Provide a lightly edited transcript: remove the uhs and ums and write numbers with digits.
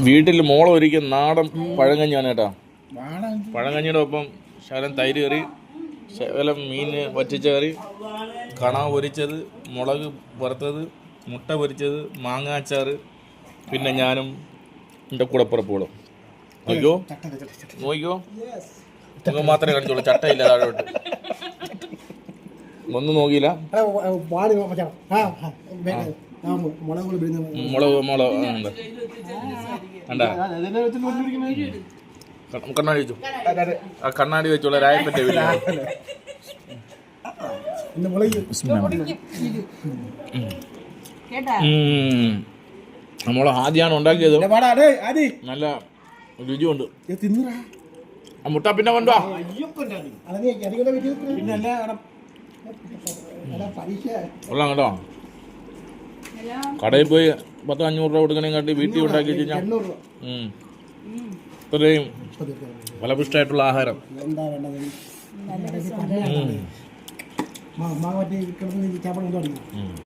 വീട്ടിൽ മോളെ ഒരിക്കൽ നാടൻ പഴങ്കഞ്ഞാണ് കേട്ടോ. പഴങ്കഞ്ഞിയുടെ ഒപ്പം ശകലം തൈര് കറി, ശകലം മീൻ വറ്റിച്ച കറി, കണവ പൊരിച്ചത്, മുളക് വറുത്തത്, മുട്ട പൊരിച്ചത്, മാങ്ങാച്ചാറ്, പിന്നെ ഞാനും എൻ്റെ കൂടെ പുറപ്പെടും. നോക്കിയോ നോക്കിയോ, നിങ്ങൾ മാത്രമേ കാണിച്ചോളൂ, ചട്ടയില്ല താഴോട്ട്. ഒന്നും നോക്കിയില്ല. മുളക് കണ്ടാ കണ്ണാടി വെച്ചു. ആ കണ്ണാടി വെച്ചുള്ള രായപ്പൻ്റെ വീട്ടിൽ നമ്മൾ ആദ്യമാണ് ഉണ്ടാക്കിയത്. നല്ല രുചിയുണ്ട്. ആ മുട്ട പിന്നെ കൊണ്ടുവാ. കൊള്ളാം കേട്ടോ. കടയിൽ പോയി 10-500 രൂപ കൊടുക്കണേം കാട്ടി വീട്ടിൽ ഉണ്ടാക്കി കഴിഞ്ഞാൽ ഇത്രയും ഫലപുഷ്ടമായിട്ടുള്ള ആഹാരം.